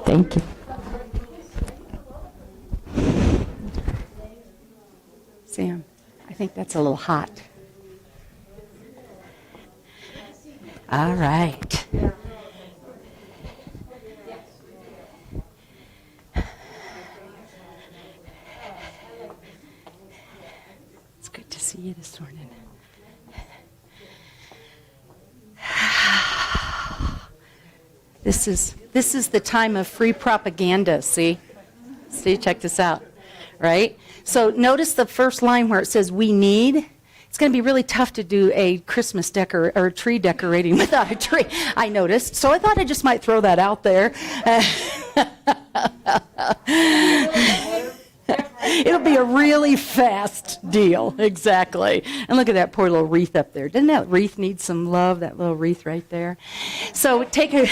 Thank you. Sam, I think that's a little hot. All right. It's good to see you this morning. This is the time of free propaganda, see? See, check this out, right? So notice the first line where it says we need. It's going to be really tough to do a Christmas or tree decorating without a tree, I noticed. So I thought I just might throw that out there. It'll be a really fast deal, exactly. And look at that poor little wreath up there. Doesn't that wreath need some love, that little wreath right there? So take a...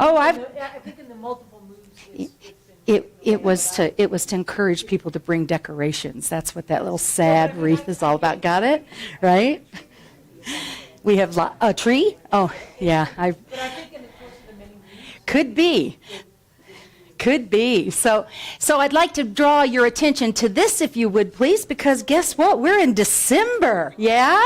Oh, I think in the multiple moves... It was to encourage people to bring decorations. That's what that little sad wreath is all about. Got it? Right? We have a tree? Oh, yeah. But I think in the course of the many weeks. Could be. Could be. So I'd like to draw your attention to this, if you would, please, because guess what? We're in December. Yeah?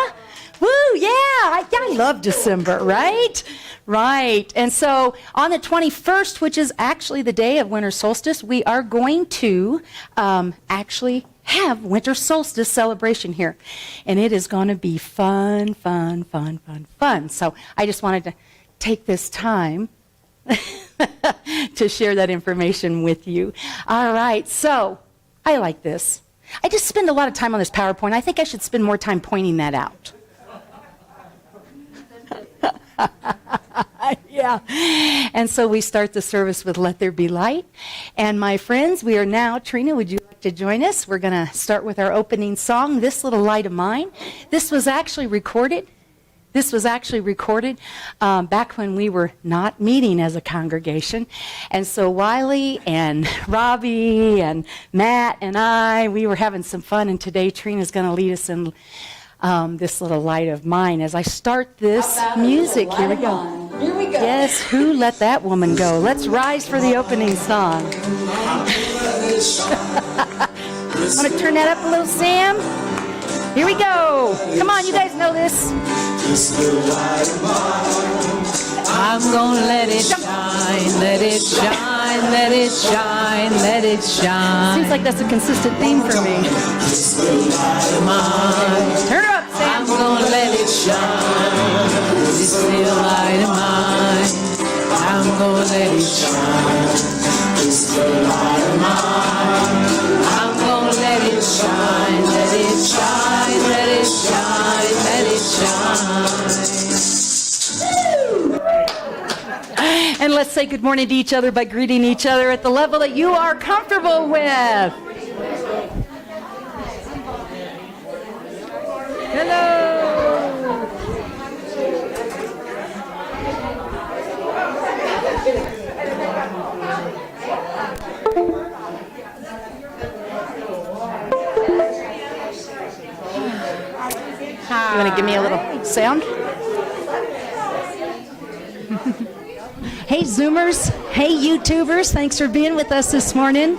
Woo, yeah. I love December, right? Right. And so on the 21st, which is actually the day of winter solstice, we are going to actually have winter solstice celebration here. And it is going to be fun, fun, fun, fun, fun. So I just wanted to take this time to share that information with you. All right. So I like this. I just spend a lot of time on this PowerPoint. I think I should spend more time pointing that out. Yeah. And so we start the service with Let There Be Light. And my friends, we are now, Trina, would you like to join us? We're going to start with our opening song, This Little Light of Mine. This was actually recorded back when we were not meeting as a congregation. And so Wiley and Robbie and Matt and we were having some fun. And today Trina's going to lead us in This Little Light of Mine. As I start this music, here we go. Here we go. Yes, who let that woman go? Let's rise for the opening song. Want to turn that up a little, Sam? Here we go. Come on, you guys know this. I'm gonna let it shine, let it shine, let it shine, let it shine. Seems like that's a consistent theme for me. Turn her up, Sam. I'm gonna let it shine, this little light of mine. I'm gonna let it shine, this little light of mine. I'm gonna let it shine, let it shine, let it shine, let it shine. And let's say good morning to each other by greeting each other at the level that you are comfortable with. Hello. You want to give me a little sound? Hey, Zoomers. Hey, YouTubers. Thanks for being with us this morning.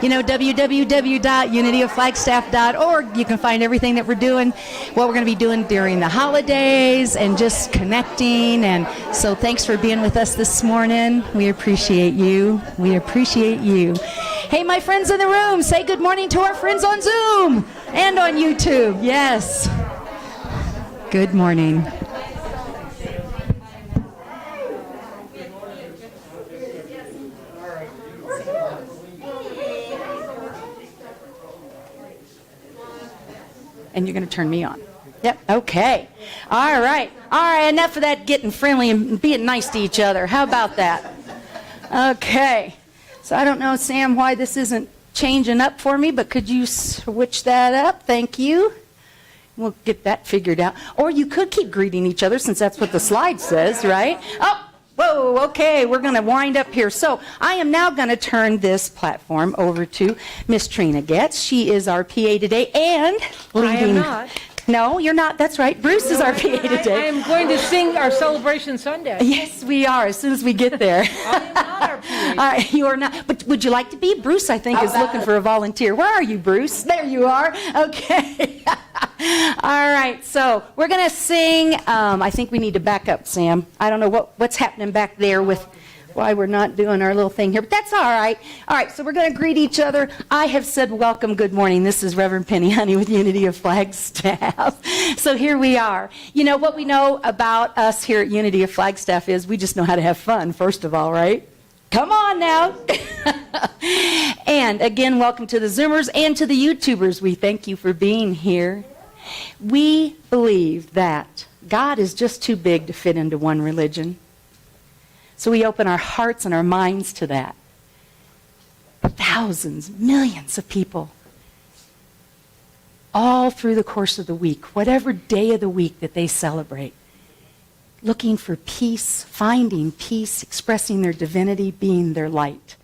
You know, www.unityofflagstaff.org. You can find everything that we're doing, what we're going to be doing during the holidays, and just connecting. And so thanks for being with us this morning. We appreciate you. We appreciate you. Hey, my friends in the room, say good morning to our friends on Zoom and on YouTube. Yes. Good morning. And you're going to turn me on. Yep. Okay. All right. All right. Enough of that getting friendly and being nice to each other. How about that? Okay. So I don't know, Sam, why this isn't changing up for me, but could you switch that up? Thank you. We'll get that figured out. Or you could keep greeting each other since that's what the slide says, right? Oh, whoa, okay, we're going to wind up here. So I am now going to turn this platform over to Miss Trina Getz. She is our PA today and leading. I am not. No, you're not. That's right. Bruce is our PA I today. am going to sing our Celebration Sunday. Yes, we are, as soon as we get there. I am not our PA. You are not. But would you like to be? Bruce, I think, is looking for a volunteer. Where are you, Bruce? There you are. Okay. All right. So we're going to sing. I think we need to back up, Sam. I don't know what's happening back there with why we're not doing our little thing here, but that's all right. All right, so we're going to greet each other. I have said welcome, good morning. This is Reverend Penny Honey with Unity of Flagstaff. So here we are. You know, what we know about us here at Unity of Flagstaff is we just know how to have fun, first of all, right? Come on now. And again, welcome to the Zoomers and to the YouTubers. We thank you for being here. We believe that God is just too big to fit into one religion. So we open our hearts and our minds to that. Thousands, millions of people, all through the course of the week, whatever day of the week that they celebrate, looking for peace, finding peace, expressing their divinity, being their light.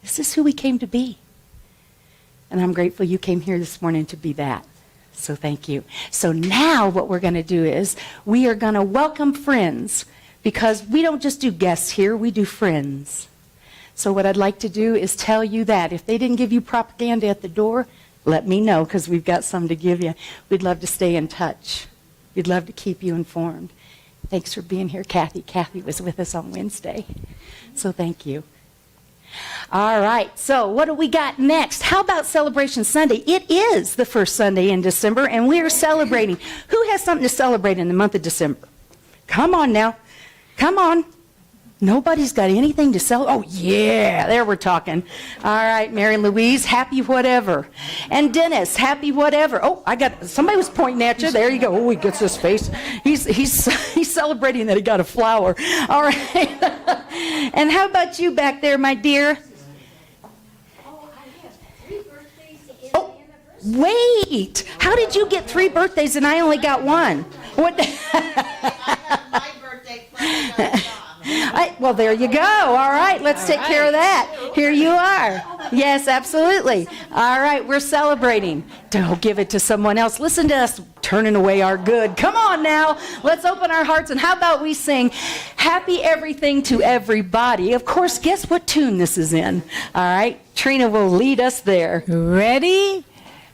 This is who we came to be. And I'm grateful you came here this morning to be that. So thank you. So now what we're going to do is we are going to welcome friends. Because we don't just do guests here, we do friends. So what I'd like to do is tell you that. If they didn't give you propaganda at the door, let me know, because we've got some to give you. We'd love to stay in touch. We'd love to keep you informed. Thanks for being here, Kathy. Kathy was with us on Wednesday. So thank you. All right, so what do we got next? How about Celebration Sunday? It is the first Sunday in December, and we are celebrating. Who has something to celebrate in the month of December? Come on now. Come on. Nobody's got anything to sell. Oh, yeah, there we're talking. All right, Mary Louise, happy whatever. And Dennis, happy whatever. Oh, somebody was pointing at you. There you go. Oh, he gets his face. He's celebrating that he got a flower. All right. And how about you back there, my dear? Oh, wait. How did you get 3 birthdays and I only got 1? What? Well, there you go. All right, let's take care of that. Here you are. Yes, absolutely. All right, we're celebrating. Don't give it to someone else. Listen to us turning away our good. Come on now. Let's open our hearts. And how about we sing Happy Everything to Everybody? Of course, guess what tune this is in? All right, Trina will lead us there. Ready?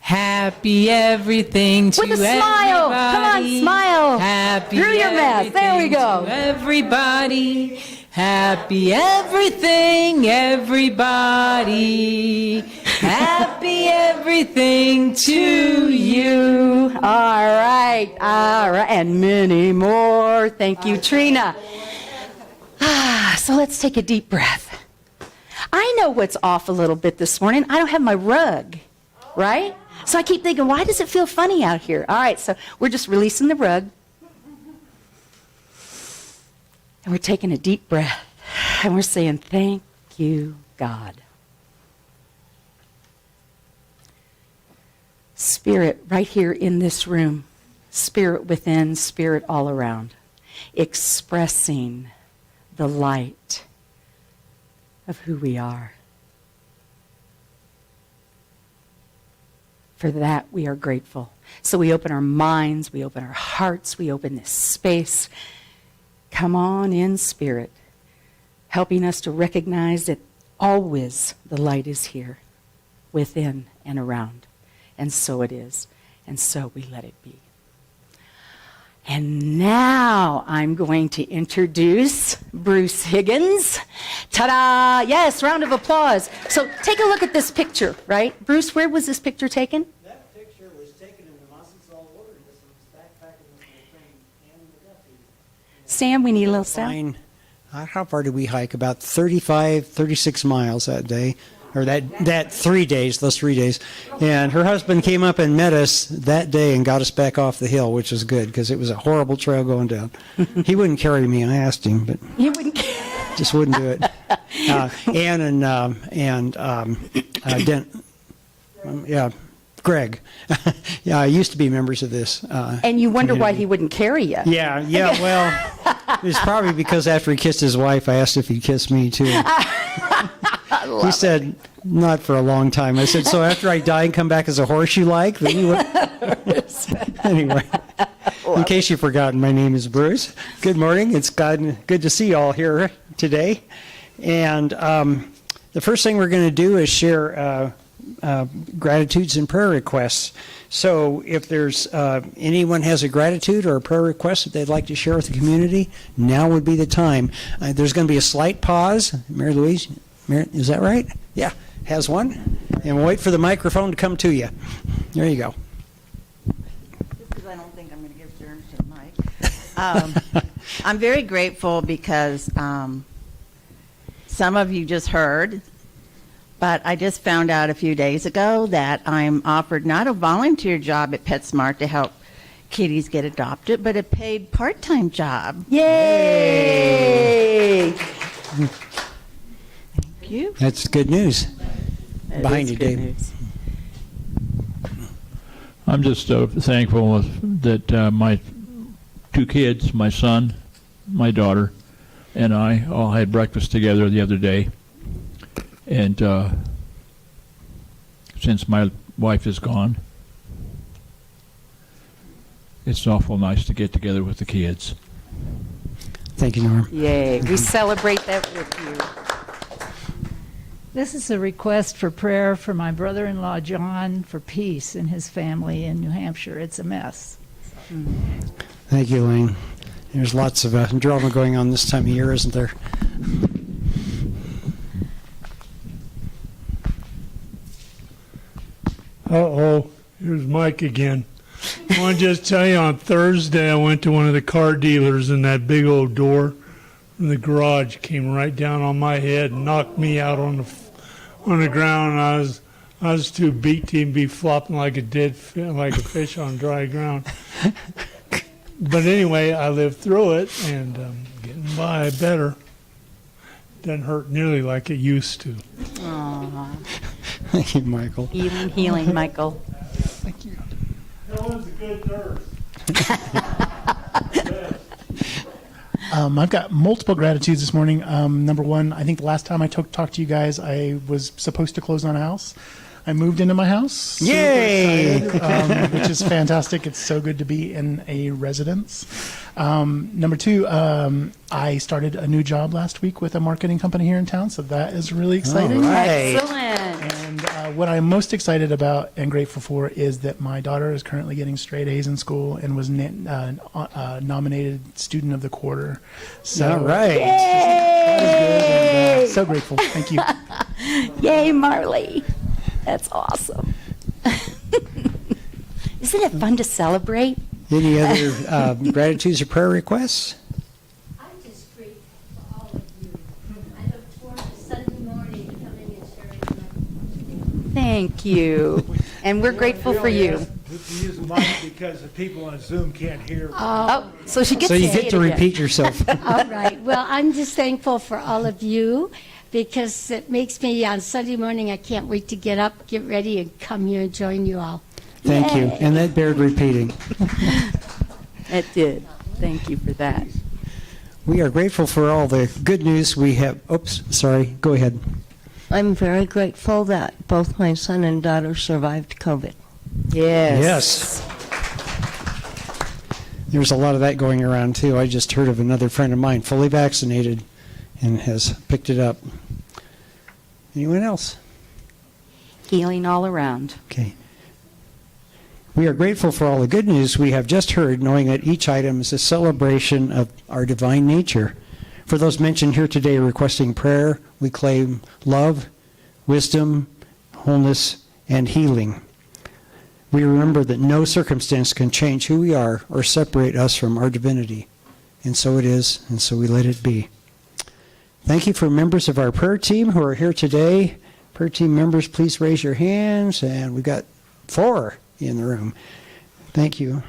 Happy everything to With a smile. Come on, smile. Happy Through your mask. There we go. to everybody. Happy everything, everybody. Happy everything to you. All right. And many more. Thank you, Trina. So let's take a deep breath. I know what's off a little bit this morning. I don't have my rug, right? So I keep thinking, why does it feel funny out here? All right, so we're just releasing the rug. And we're taking a deep breath. And we're saying, thank you, God. Spirit right here in this room. Spirit within, spirit all around. Expressing the light of who we are. For that, we are grateful. So we open our minds, we open our hearts, we open this space. Come on in, Spirit, helping us to recognize that always the light is here, within and around. And so it is, and so we let it be. And now I'm going to introduce Bruce Higgins. Ta-da! Yes, round of applause. So take a look at this picture, right? Bruce, where was this picture taken? That picture was taken in the Mossensall Wilderness and was backpacking with my friend Ann McGuffey. Sam, we need a little sound. Fine. How far did we hike? About 36 miles that day. Or that 3 days, those 3 days. And her husband came up and met us that day and got us back off the hill, which was good because it was a horrible trail going down. He wouldn't carry me. I asked him, but You wouldn't. just wouldn't do it. Ann and Greg. Yeah, I used to be members of this. And you wonder why he wouldn't carry you. Yeah, well, it's probably because after he kissed his wife, I asked if he'd kiss me too. He said, not for a long time. I said, so after I die and come back as a horse you like? Then you Anyway, in case you've forgotten, my name is Bruce. Good morning. It's good to see you all here today. And the first thing we're going to do is share gratitudes and prayer requests. So if there's anyone has a gratitude or a prayer request that they'd like to share with the community, now would be the time. There's going to be a slight pause. Mary Louise, is that right? Yeah, has one. And we'll wait for the microphone to come to you. There you go. Just because I don't think I'm going to give germs to the mic. I'm very grateful because some of you just heard, but I just found out a few days ago that I'm offered not a volunteer job at PetSmart to help kitties get adopted, but a paid part-time job. Yay! Thank you. That's good news. That Behind is you, good Dave. news. I'm just thankful that my two kids, my son, my daughter, and I all had breakfast together the other day. And since my wife is gone, it's awful nice to get together with the kids. Thank you, Norm. Yay. We celebrate that with you. This is a request for prayer for my brother-in-law, John, for peace in his family in New Hampshire. It's a mess. Thank you, Elaine. There's lots of drama going on this time of year, isn't there? Uh-oh, here's Mike again. I want to just tell you, on Thursday I went to one of the car dealers, and that big old door from the garage came right down on my head and knocked me out on the ground. I was too beat to even be flopping like a fish on dry ground. But anyway, I lived through it, and getting by better. Doesn't hurt nearly like it used to. Aww. Thank you, Michael. Healing, Michael. Thank you. That was a good nurse. I've got multiple gratitudes this morning. Number one, I think the last time I talked to you guys, I was supposed to close on a house. I moved into my house. Super Yay! excited, which is fantastic. It's so good to be in a residence. Number two, I started a new job last week with a marketing company here in town, so that is really exciting. All right. Excellent. And what I'm most excited about and grateful for is that my daughter is currently getting straight A's in school and was nominated Student of the Quarter. So All right. that is good, and so grateful. Thank you. Yay, Marley. That's awesome. Isn't it fun to celebrate? Any other gratitudes or prayer requests? I'm just grateful for all of you. I look forward to Sunday morning coming and sharing my. Thank you. And we're grateful for you. To use the mic because the people on Zoom can't hear. Oh, so she gets So you to say get it to again. repeat yourself. All right. Well, I'm just thankful for all of you because it makes me on Sunday morning. I can't wait to get up, get ready, and come here and join you all. Thank you. And that bared repeating. It did. Thank you for that. We are grateful for all the good news we have. Oops, sorry. Go ahead. I'm very grateful that both my son and daughter survived COVID. Yes. There's a lot of that going around, too. I just heard of another friend of mine fully vaccinated and has picked it up. Anyone else? Healing all around. Okay. We are grateful for all the good news we have just heard, knowing that each item is a celebration of our divine nature. For those mentioned here today requesting prayer, we claim love, wisdom, wholeness, and healing. We remember that no circumstance can change who we are or separate us from our divinity. And so it is, and so we let it be. Thank you for members of our prayer team who are here today. Prayer team members, please raise your hands. And we've got 4 in the room. Thank you.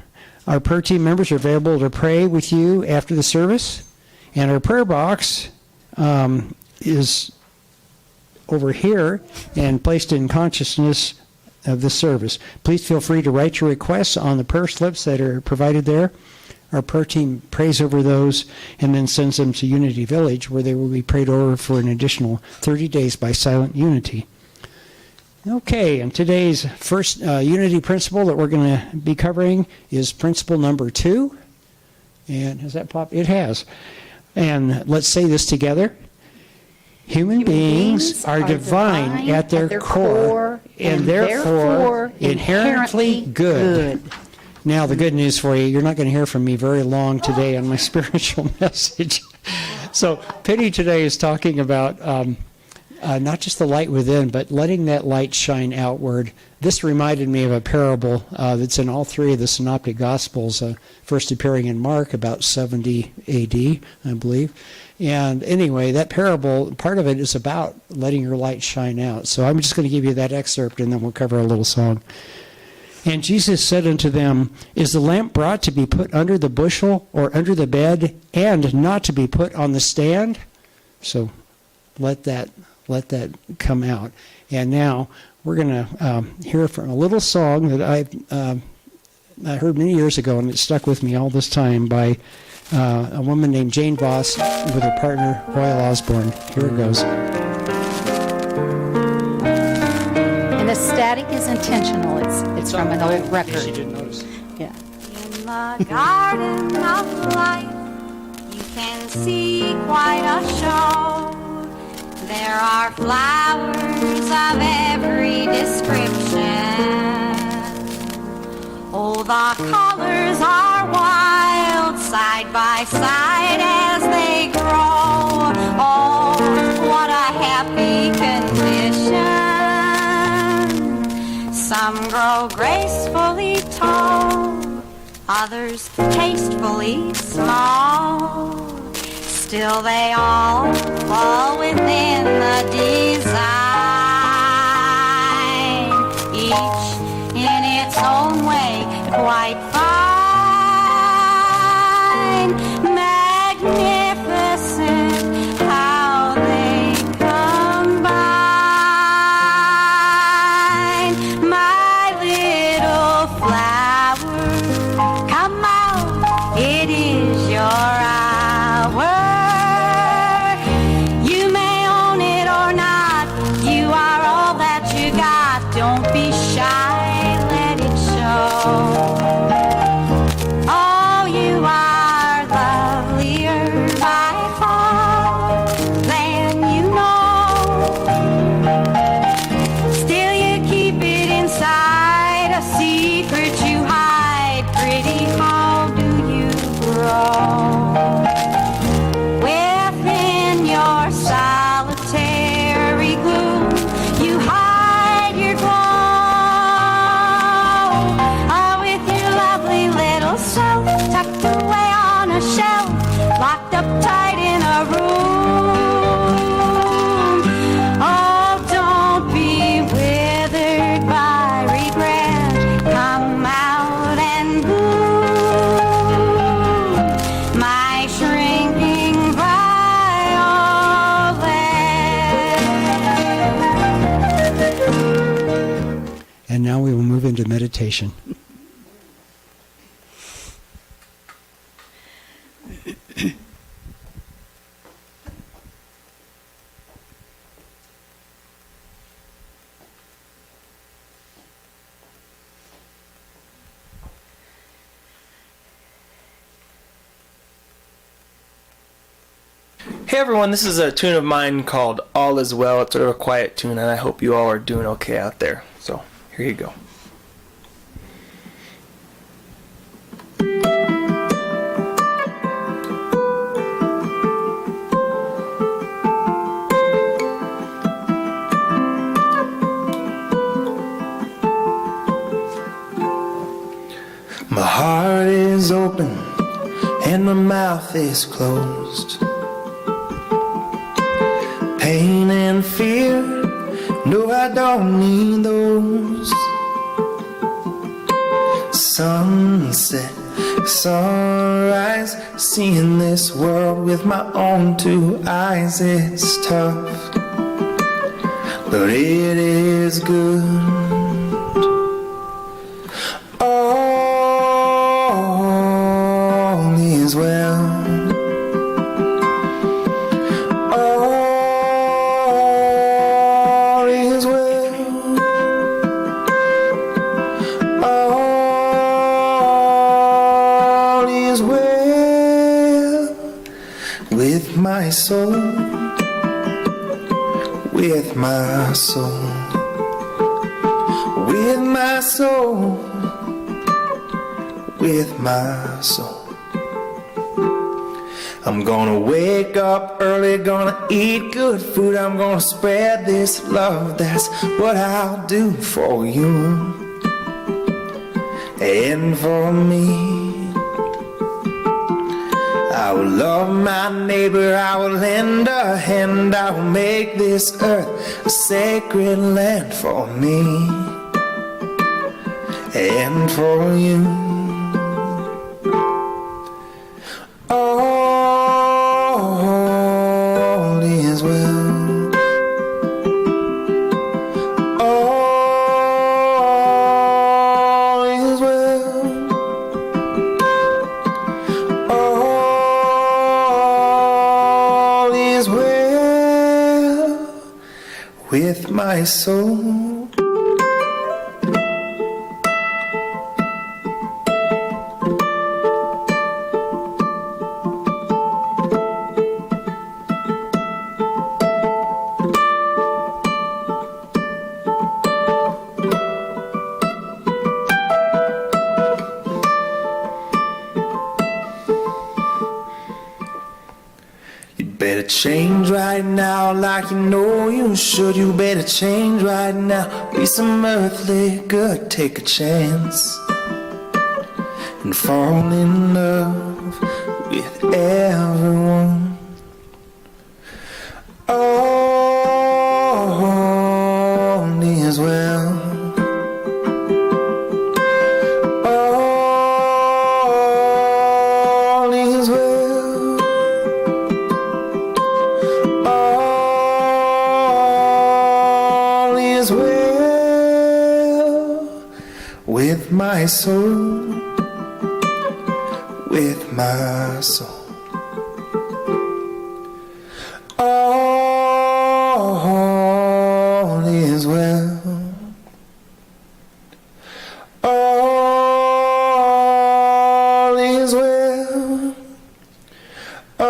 Our prayer team members are available to pray with you after the service. And our prayer box is over here and placed in consciousness of the service. Please feel free to write your requests on the prayer slips that are provided there. Our prayer team prays over those and then sends them to Unity Village, where they will be prayed over for an additional 30 days by Silent Unity. Okay, and today's first Unity principle that we're going to be covering is principle number 2. And has that popped? It has. And let's say this together. Human beings are divine at their core and therefore inherently good. Now, the good news for you, you're not going to hear from me very long today on my spiritual message. So, Penny today is talking about not just the light within, but letting that light shine outward. This reminded me of a parable that's in all 3 of the Synoptic Gospels, first appearing in Mark about 70 A.D., I believe. And anyway, that parable, part of it is about letting your light shine out. So I'm just going to give you that excerpt, and then we'll cover a little song. And Jesus said unto them, Is the lamp brought to be put under the bushel or under the bed, and not to be put on the stand? So let that come out. And now we're going to hear from a little song that I heard many years ago, and it stuck with me all this time, by a woman named Jane Voss with her partner Royal Osborne. Here it goes. And the static is intentional. It's from an old record. She didn't notice. Yeah. In the garden of life, you can see quite a show. There are flowers of every description. Oh, the colors are wild, side by side as they grow. Oh, what a happy condition. Some grow gracefully tall, others tastefully small. Still they all fall within the design, each in its own way quite fine, magnificent how they combine. My little flower, come out, it is your hour. You may own it or not, you are all that you got. Don't be shy, let it show. Oh, you are lovelier by far than you know. Still you keep it inside, a secret you hide. Pretty, how do you grow? Within your solitary gloom, you hide your glow. With your lovely little self tucked away on a shelf, locked up tight in a room. Oh, don't be withered by regret. Come out and bloom, my shrinking violet. And now we will move into meditation. Hey everyone, this is a tune of mine called All Is Well. It's sort of a quiet tune, and I hope you all are doing okay out there. So, here you go. My heart is open and my mouth is closed. Pain and fear, no, I don't need those. Sunset, sunrise, seeing this world with my own 2 eyes, it's tough, but it is good. All with my soul, with my soul, with my soul, with my soul. I'm gonna wake up early, gonna eat good food, I'm gonna spread this love, that's what I'll do for you and for me. I will love my neighbor, I will lend a hand, I will make this earth a sacred land for me and for you. All is well. All is well. All is well with my soul. Better change right now like you know you should. You better change right now. Be some earthly good. Take a chance and fall in love with everyone. All is well. All is well. All is well with my soul, with my soul. All is well. All is well. All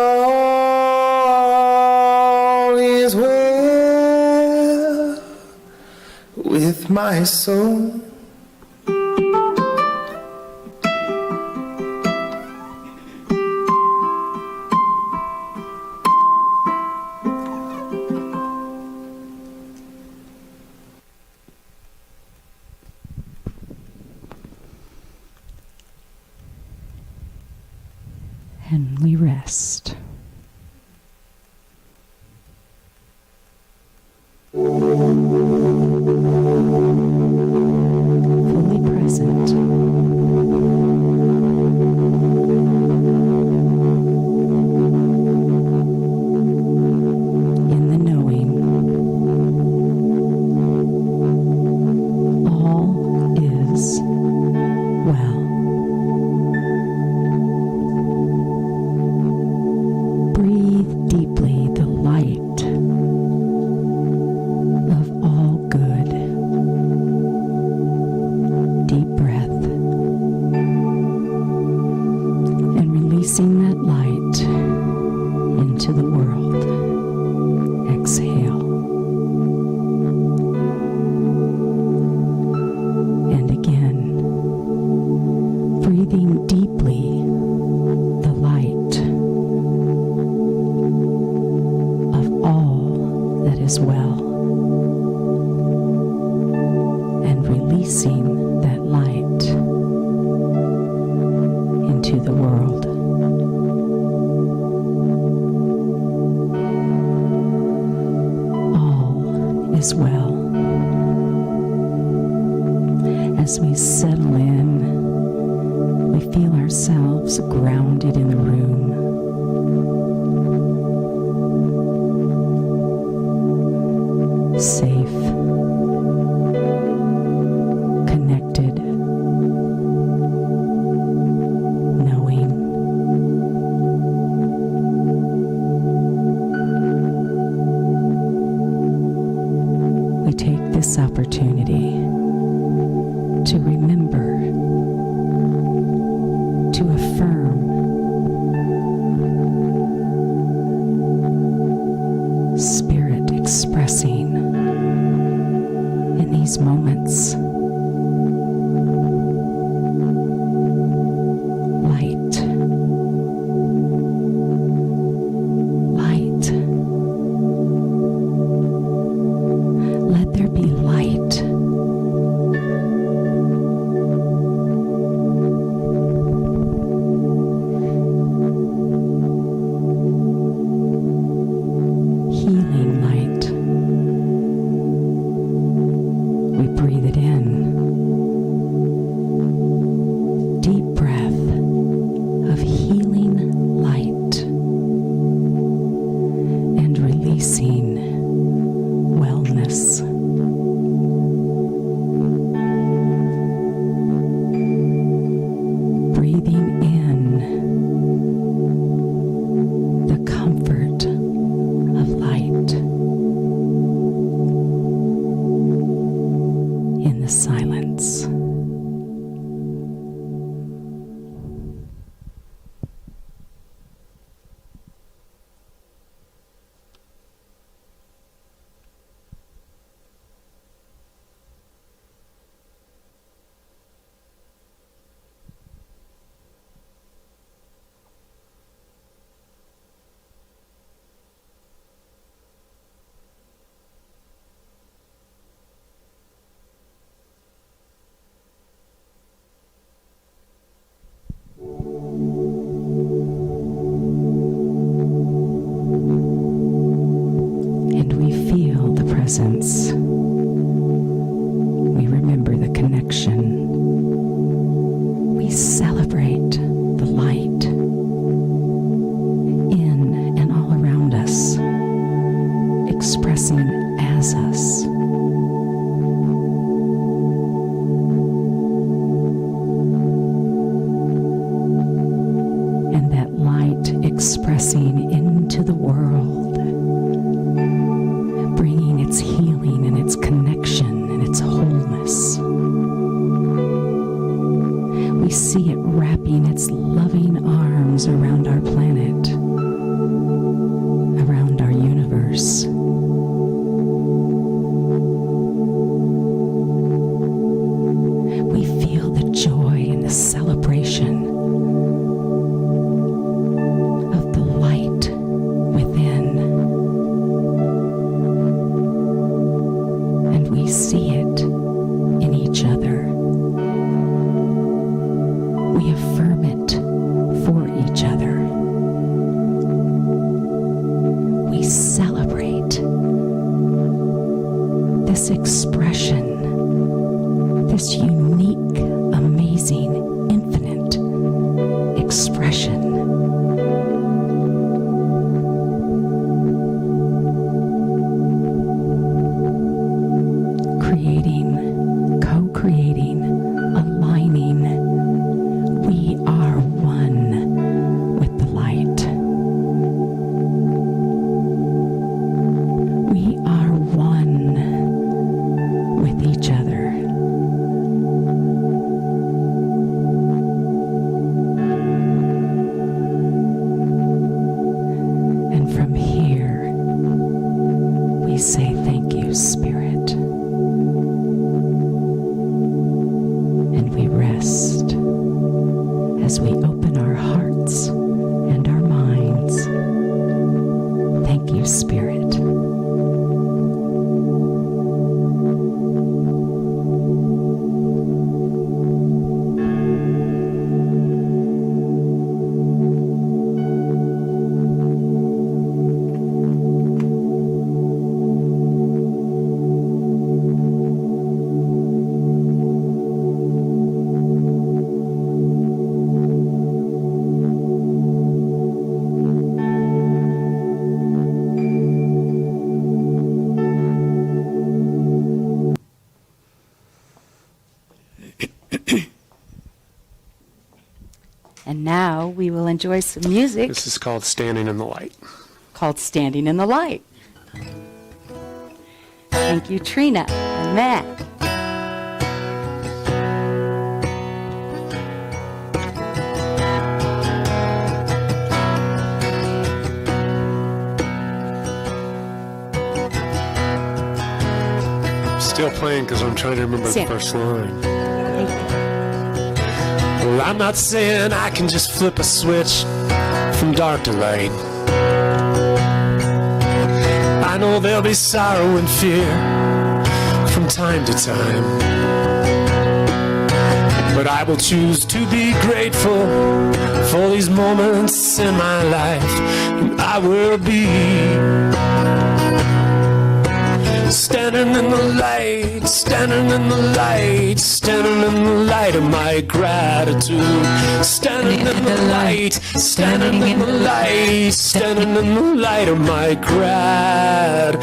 is well with my soul. And we rest. Fully present. In the knowing. All is well. Breathe deeply the light of all good. Deep breath. And releasing that light into the world. Exhale. And again, breathing deeply the light of all that is well, and releasing that light into the world. All is well. As we settle in, we feel ourselves grounded in the room. Safe, connected, knowing. We take this opportunity to remember, to affirm these moments. Light. Light. Let there be light. Healing light. We breathe it in. Deep breath of healing light and releasing wellness. Breathing in the comfort of light in the silence. And we feel the presence. We remember the connection. We celebrate the light in and all around us, expressing as us. And that light expressing into the world, bringing its healing and its connection and its wholeness. We see it wrapping its loving arms around our planet, around our universe. We feel the joy and the celebration of the light within. And we see it in each other. We affirm it for each other. We celebrate this expression, this unique, amazing, infinite expression. Creating, co-creating, aligning. We are one with the light. We are one with each other. And from here, we say thank you, Spirit. And we rest as we open our hearts and our minds. Thank you, Spirit. And now we will enjoy some music This is called Standing in the Light. called Standing in the Light. Thank you, Trina and Matt. still playing because I'm trying to remember Sing. the first line. Well, I'm not saying I can just flip a switch from dark to light. I know there'll be sorrow and fear from time to time, but I will choose to be grateful for these moments in my life, and I will be standing in the light, standing in the light, standing in the light of my gratitude. Standing in the light, standing in the light, standing in the light of my gratitude.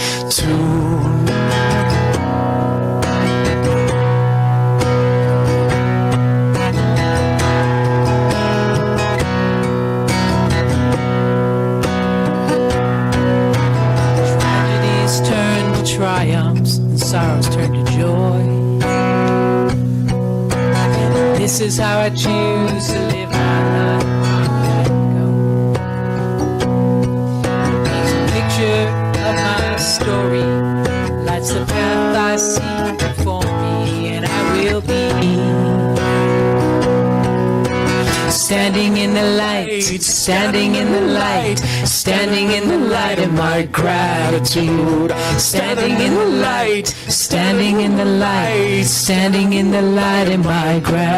Tragedies turn to triumphs, and sorrows turn to joy. This is how I choose to live my life. Paints a picture of my story, lights the path I see before me, and I will be standing in the light, standing in the light, standing in the light of my gratitude. Standing in the light, standing in the light, standing in the light of my gratitude.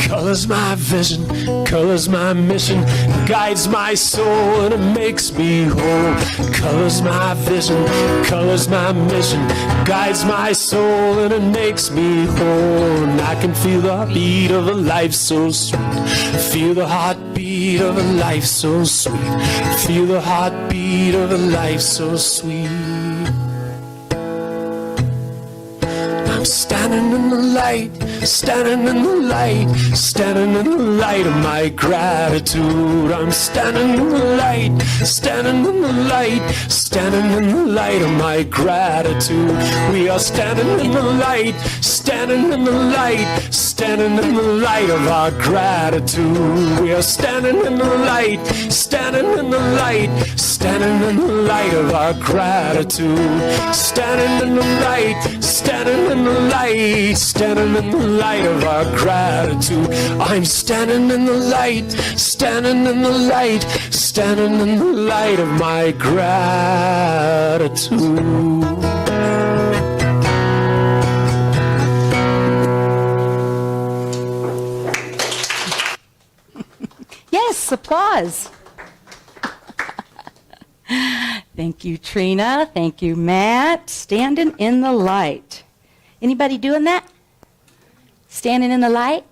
Colors my vision, colors my mission, guides my soul and it makes me whole. Colors my vision, colors my mission, guides my soul and it makes me whole. And I can feel the beat of a life so sweet, feel the heartbeat of a life so sweet, feel the heartbeat of a life so sweet. I'm standing in the light, standing in the light, standing in the light of my gratitude. I'm standing in the light, standing in the light, standing in the light of my gratitude. We are standing in the light, standing in the light, standing in the light of our gratitude. We are standing in the light, standing in the light, standing in the light of our gratitude. Standing in the light, standing in the light, standing in the light of our gratitude. I'm standing in the light, standing in the light, standing in the light of my gratitude. Yes, applause. Thank you, Trina. Thank you, Matt. Standing in the light. Anybody doing that? Standing in the light?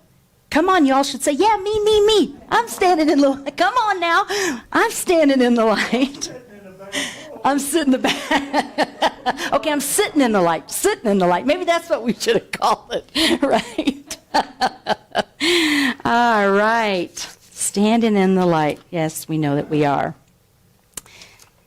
Come on, y'all should say, yeah, me. I'm standing in the light. Come on now. I'm standing in the light. I'm sitting in the back. Okay, I'm sitting in the light. Sitting in the light. Maybe that's what we should have called it, right? All right. Standing in the light. Yes, we know that we are.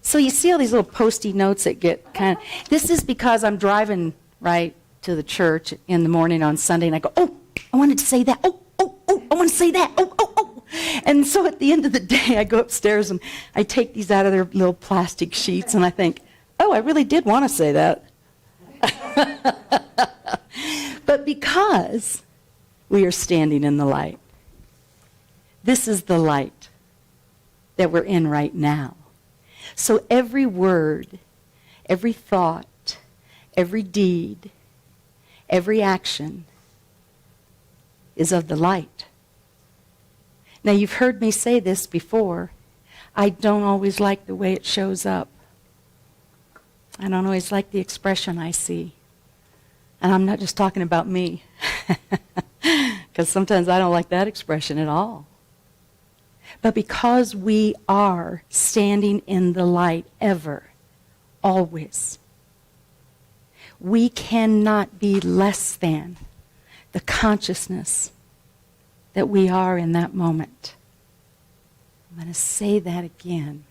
So you see all these little post-it notes that get kind of, this is because I'm driving, right, to the church in the morning on Sunday, and I go, oh, I wanted to say that. Oh, I want to say that. Oh. And so at the end of the day, I go upstairs and I take these out of their little plastic sheets, and I think, oh, I really did want to say that. But because we are standing in the light, this is the light that we're in right now. So every word, every thought, every deed, every action is of the light. Now, you've heard me say this before. I don't always like the way it shows up. I don't always like the expression I see. And I'm not just talking about me, because sometimes I don't like that expression at all. But because we are standing in the light ever, always, we cannot be less than the consciousness that we are in that moment. I'm going to say that again.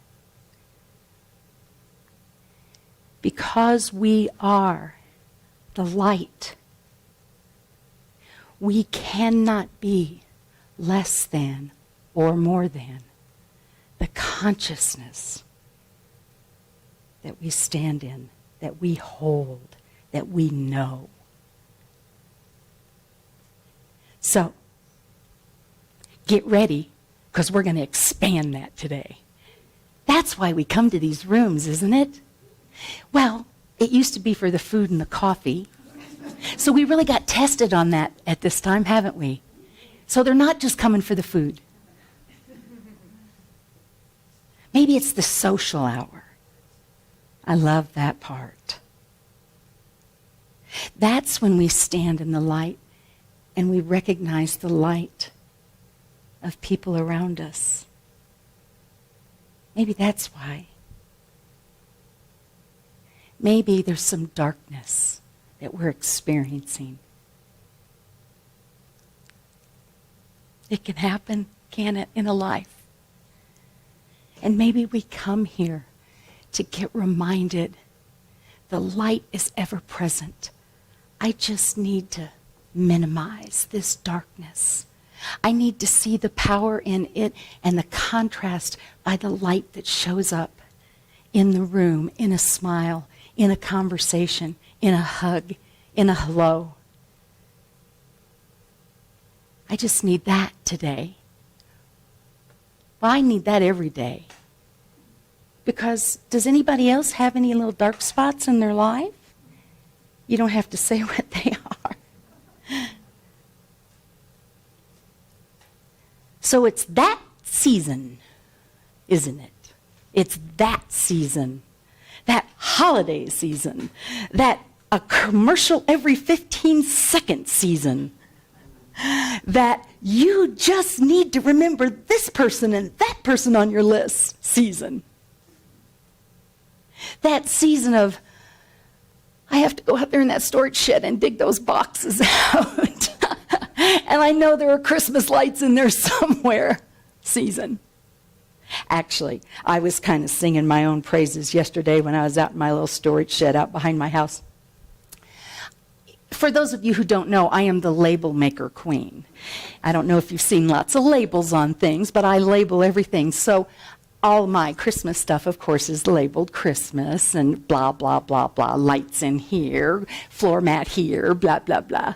Because we are the light, we cannot be less than or more than the consciousness that we stand in, that we hold, that we know. So, get ready, because we're going to expand that today. That's why we come to these rooms, isn't it? Well, it used to be for the food and the coffee. So we really got tested on that at this time, haven't we? So they're not just coming for the food. Maybe it's the social hour. I love that part. That's when we stand in the light and we recognize the light of people around us. Maybe that's why. Maybe there's some darkness that we're experiencing. It can happen, can it, in a life? And maybe we come here to get reminded the light is ever present. I just need to minimize this darkness. I need to see the power in it and the contrast by the light that shows up in the room, in a smile, in a conversation, in a hug, in a hello. I just need that today. Well, I need that every day. Because does anybody else have any little dark spots in their life? You don't have to say what they are. So it's that season, isn't it? It's that season, that holiday season, that a commercial every 15-second season, that you just need to remember this person and that person on your list season. That season of, I have to go out there in that storage shed and dig those boxes out. And I know there are Christmas lights in there somewhere season. Actually, I was kind of singing my own praises yesterday when I was out in my little storage shed out behind my house. For those of you who don't know, I am the label maker queen. I don't know if you've seen lots of labels on things, but I label everything. So all my Christmas stuff, of course, is labeled Christmas and blah, blah, blah, blah. Lights in here, floor mat here, blah, blah, blah.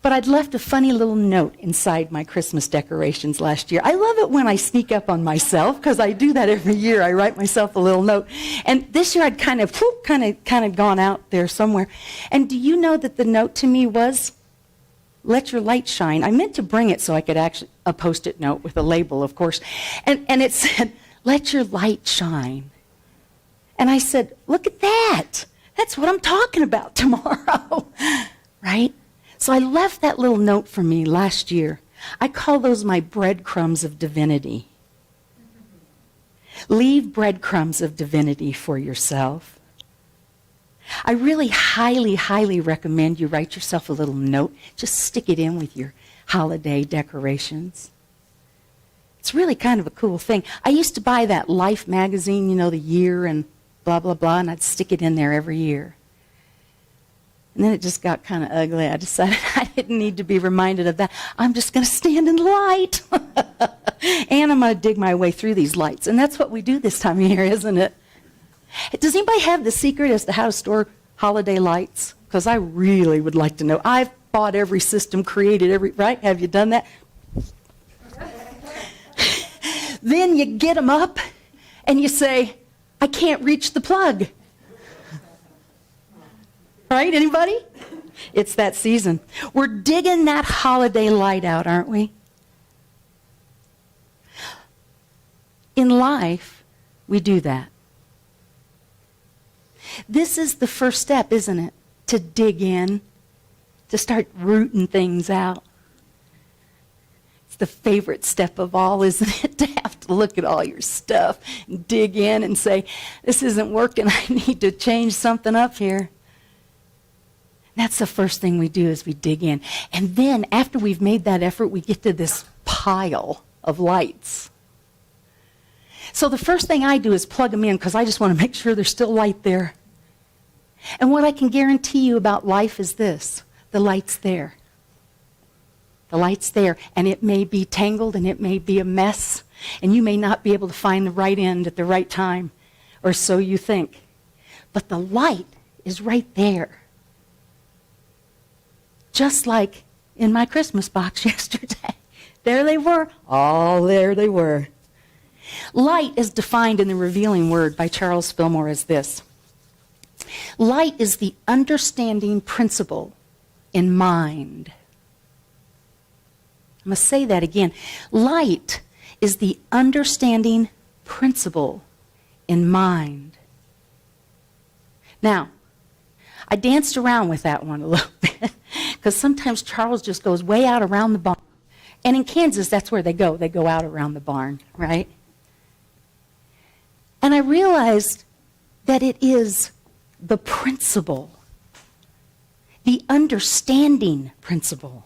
But I'd left a funny little note inside my Christmas decorations last year. I love it when I sneak up on myself, because I do that every year. I write myself a little note. And this year I'd kind of gone out there somewhere. And do you know that the note to me was, let your light shine? I meant to bring it so I could actually, a Post-it note with a label, of course. And it said, let your light shine. And I said, look at that. That's what I'm talking about tomorrow. Right? So I left that little note for me last year. I call those my breadcrumbs of divinity. Leave breadcrumbs of divinity for yourself. I really highly, highly recommend you write yourself a little note. Just stick it in with your holiday decorations. It's really kind of a cool thing. I used to buy that Life magazine, you know, the year and blah, blah, blah, and I'd stick it in there every year. And then it just got kind of ugly. I decided I didn't need to be reminded of that. I'm just going to stand in the light. And I'm going to dig my way through these lights. And that's what we do this time of year, isn't it? Does anybody have the secret as to how to store holiday lights? Because I really would like to know. I've bought every system, created every, right? Have you done that? Then you get them up and you say, I can't reach the plug. Right, anybody? It's that season. We're digging that holiday light out, aren't we? In life, we do that. This is the first step, isn't it? To dig in, to start rooting things out. It's the favorite step of all, isn't it? To have to look at all your stuff and dig in and say, this isn't working, I need to change something up here. That's the first thing we do is we dig in. And then after we've made that effort, we get to this pile of lights. So the first thing I do is plug them in because I just want to make sure there's still light there. And what I can guarantee you about life is this: the light's there. The light's there, and it may be tangled and it may be a mess, and you may not be able to find the right end at the right time, or so you think. But the light is right there. Just like in my Christmas box yesterday. There they were. All there they were. Light is defined in the Revealing Word by Charles Fillmore as this: light is the understanding principle in mind. I'm going to say that again. Light is the understanding principle in mind. Now, I danced around with that one a little bit because sometimes Charles just goes way out around the barn. And in Kansas, that's where they go. They go out around the barn, right? And I realized that it is the principle, the understanding principle.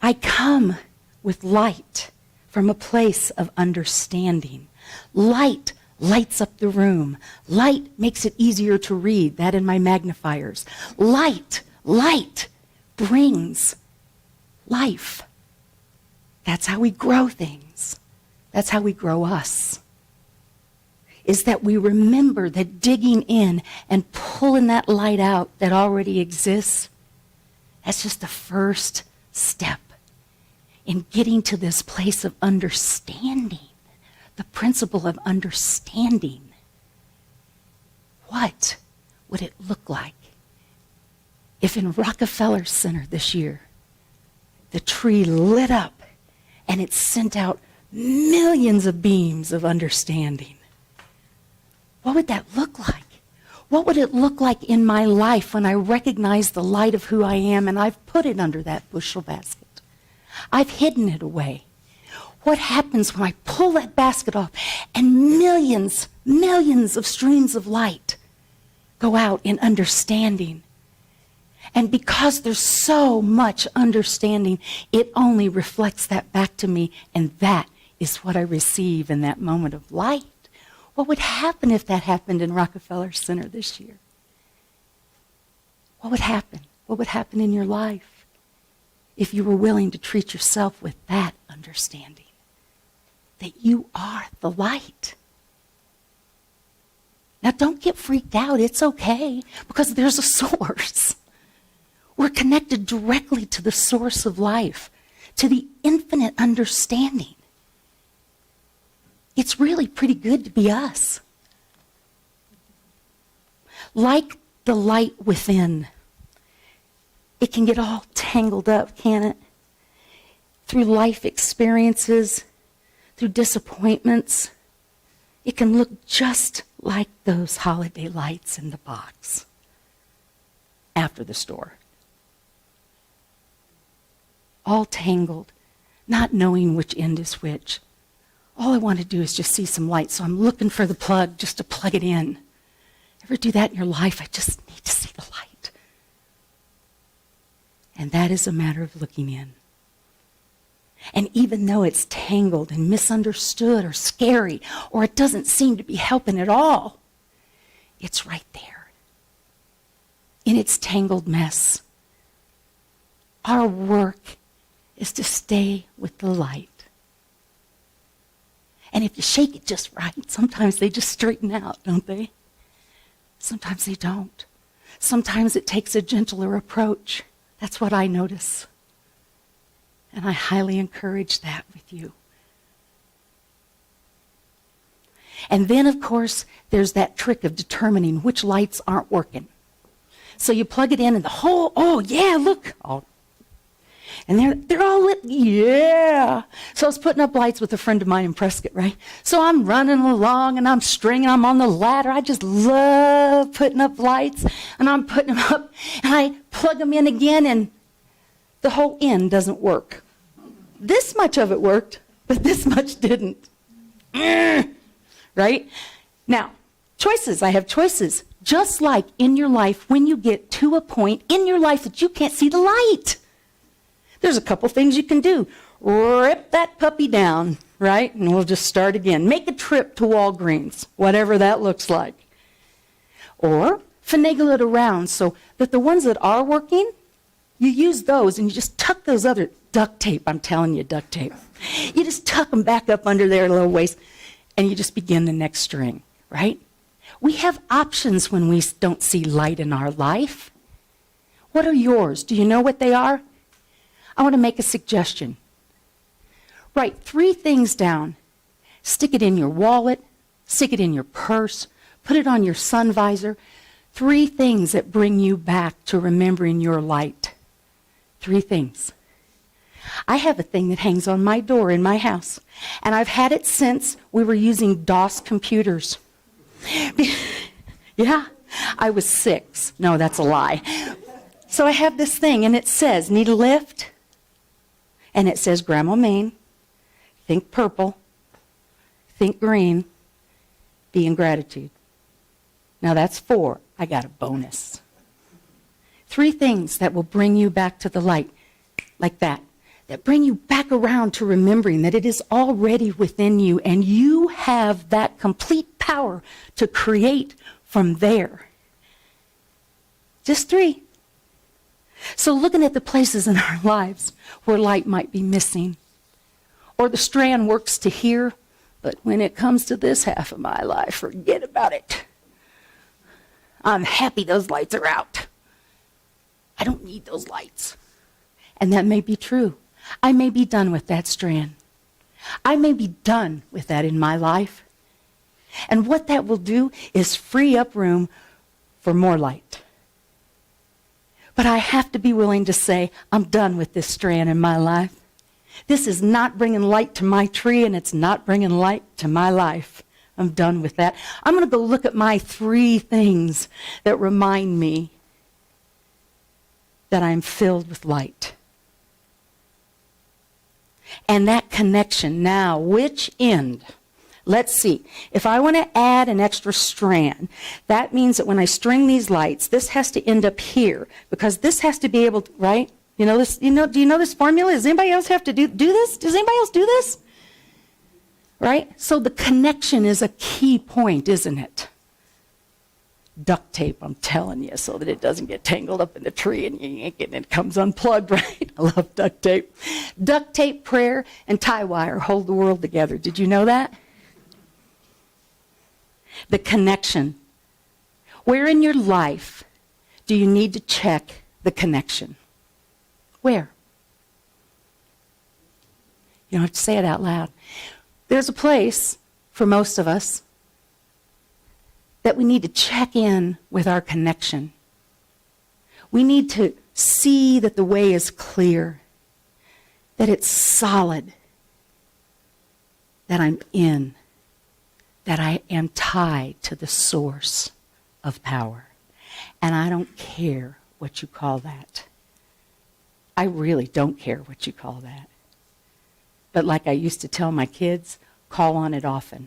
I come with light from a place of understanding. Light lights up the room. Light makes it easier to read, that in my magnifiers. Light brings life. That's how we grow things. That's how we grow us. Is that we remember that digging in and pulling that light out that already exists, that's just the first step in getting to this place of understanding, the principle of understanding. What would it look like if in Rockefeller Center this year, the tree lit up and it sent out millions of beams of understanding? What would that look like? What would it look like in my life when I recognize the light of who I am and I've put it under that bushel basket? I've hidden it away. What happens when I pull that basket off and millions of streams of light go out in understanding? And because there's so much understanding, it only reflects that back to me, and that is what I receive in that moment of light. What would happen if that happened in Rockefeller Center this year? What would happen? What would happen in your life if you were willing to treat yourself with that understanding? That you are the light. Now don't get freaked out. It's okay, because there's a source. We're connected directly to the source of life, to the infinite understanding. It's really pretty good to be us. Like the light within, it can get all tangled up, can it? Through life experiences, through disappointments. It can look just like those holiday lights in the box after the store. All tangled, not knowing which end is which. All I want to do is just see some light, so I'm looking for the plug just to plug it in. Ever do that in your life? I just need to see the light. And that is a matter of looking in. And even though it's tangled and misunderstood or scary, or it doesn't seem to be helping at all, it's right there in its tangled mess. Our work is to stay with the light. And if you shake it just right, sometimes they just straighten out, don't they? Sometimes they don't. Sometimes it takes a gentler approach. That's what I notice. And I highly encourage that with you. And then, of course, there's that trick of determining which lights aren't working. So you plug it in and the whole, oh yeah, look, and they're all lit, yeah. So I was putting up lights with a friend of mine in Prescott, right? So I'm running along and I'm stringing, I'm on the ladder. I just love putting up lights, and I'm putting them up, and I plug them in again, and the whole end doesn't work. This much of it worked, but this much didn't. Right? Now, choices. I have choices. Just like in your life, when you get to a point in your life that you can't see the light, there's a couple things you can do. Rip that puppy down, right? And we'll just start again. Make a trip to Walgreens, whatever that looks like. Or finagle it around so that the ones that are working, you use those and you just tuck those other, duct tape, I'm telling you, duct tape. You just tuck them back up under their little waist and you just begin the next string, right? We have options when we don't see light in our life. What are yours? Do you know what they are? I want to make a suggestion. Write 3 things down. Stick it in your wallet, stick it in your purse, put it on your sun visor. 3 things that bring you back to remembering your light. 3 things. I have a thing that hangs on my door in my house, and I've had it since we were using DOS computers. Yeah, I was 6. No, that's a lie. So I have this thing, and it says, need a lift? And it says, Grandma Maine, think purple, think green, be in gratitude. Now that's 4. I got a bonus. 3 things that will bring you back to the light, like that bring you back around to remembering that it is already within you and you have that complete power to create from there. Just 3. So looking at the places in our lives where light might be missing, or the strand works to here, but when it comes to this half of my life, forget about it. I'm happy those lights are out. I don't need those lights. And that may be true. I may be done with that strand. I may be done with that in my life. And what that will do is free up room for more light. But I have to be willing to say, I'm done with this strand in my life. This is not bringing light to my tree, and it's not bringing light to my life. I'm done with that. I'm going to go look at my 3 things that remind me that I'm filled with light. And that connection now, which end? Let's see. If I want to add an extra strand, that means that when I string these lights, this has to end up here because this has to be able to, right? You know this, do you know this formula? Does anybody else have to do this? Does anybody else do this? Right? So the connection is a key point, isn't it? Duct tape, I'm telling you, so that it doesn't get tangled up in the tree and you yank it and it comes unplugged, right? I love duct tape. Duct tape, prayer, and tie wire hold the world together. Did you know that? The connection. Where in your life do you need to check the connection? Where? You don't have to say it out loud. There's a place for most of us that we need to check in with our connection. We need to see that the way is clear, that it's solid, that I'm in, that I am tied to the source of power. And I don't care what you call that. I really don't care what you call that. But like I used to tell my kids, call on it often.